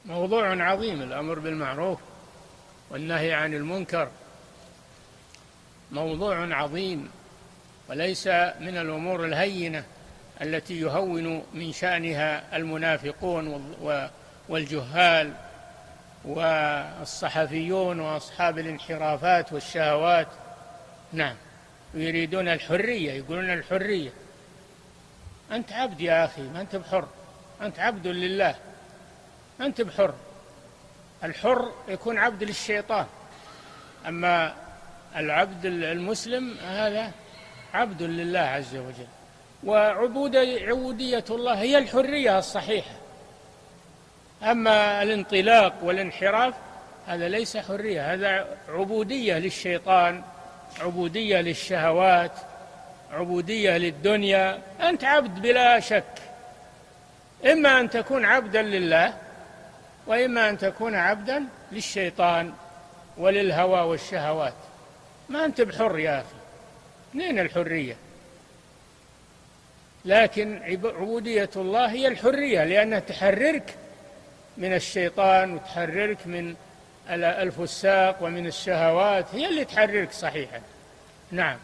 موضوع عظيم. الأمر بالمعروف والنهي عن المنكر موضوع عظيم، وليس من الأمور الهينة التي يهون من شأنها المنافقون والجهال والصحفيون وأصحاب الانحرافات والشهوات. نعم، يريدون الحرية، يقولون الحرية. أنت عبد يا أخي، ما أنت بحر، أنت عبد لله، ما أنت بحر. الحر يكون عبد للشيطان، أما العبد المسلم هذا عبد لله عز وجل. وعبودية الله هي الحرية الصحيحة. أما الانطلاق والانحراف هذا ليس حرية، هذا عبودية للشيطان، عبودية للشهوات، عبودية للدنيا. أنت عبد بلا شك، إما أن تكون عبدا لله، وإما أن تكون عبدا للشيطان وللهوى والشهوات. ما أنت بحر يا أخي، منين الحرية؟ لكن عبودية الله هي الحرية، لأنها تحررك من الشيطان وتحررك من الفساق ومن الشهوات، هي اللي تحررك صحيحا. نعم.